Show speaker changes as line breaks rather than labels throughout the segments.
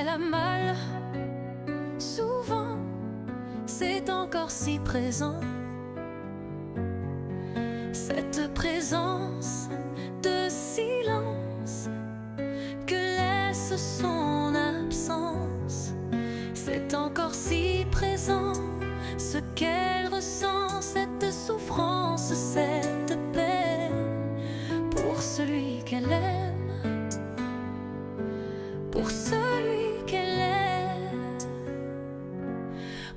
Elle a mal, souvent, c'est encore si présent. Cette présence de silence que laisse son absence, c'est encore si présent. Ce qu'elle ressent, cette souffrance, cette peine, pour celui qu'elle aime, pour celui qu'elle est,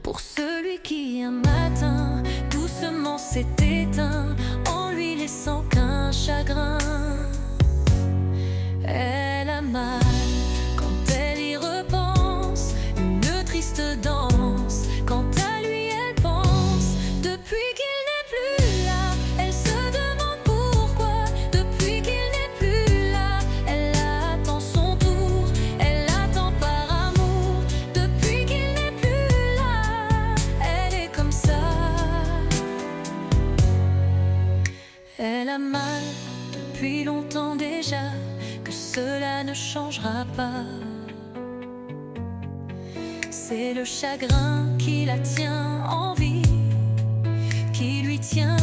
pour celui qui un matin doucement s'est éteint en lui laissant qu'un chagrin. Elle a mal quand elle y repense, une triste danse quand à lui elle pense. Depuis qu'il n'est plus là, elle se demande pourquoi. Depuis qu'il n'est plus là, elle attend son tour, elle attend par amour. Depuis qu'il n'est plus là, elle est comme ça. Elle a mal depuis longtemps déjà, que cela ne changera pas. C'est le chagrin qui la tient en vie, qui lui tient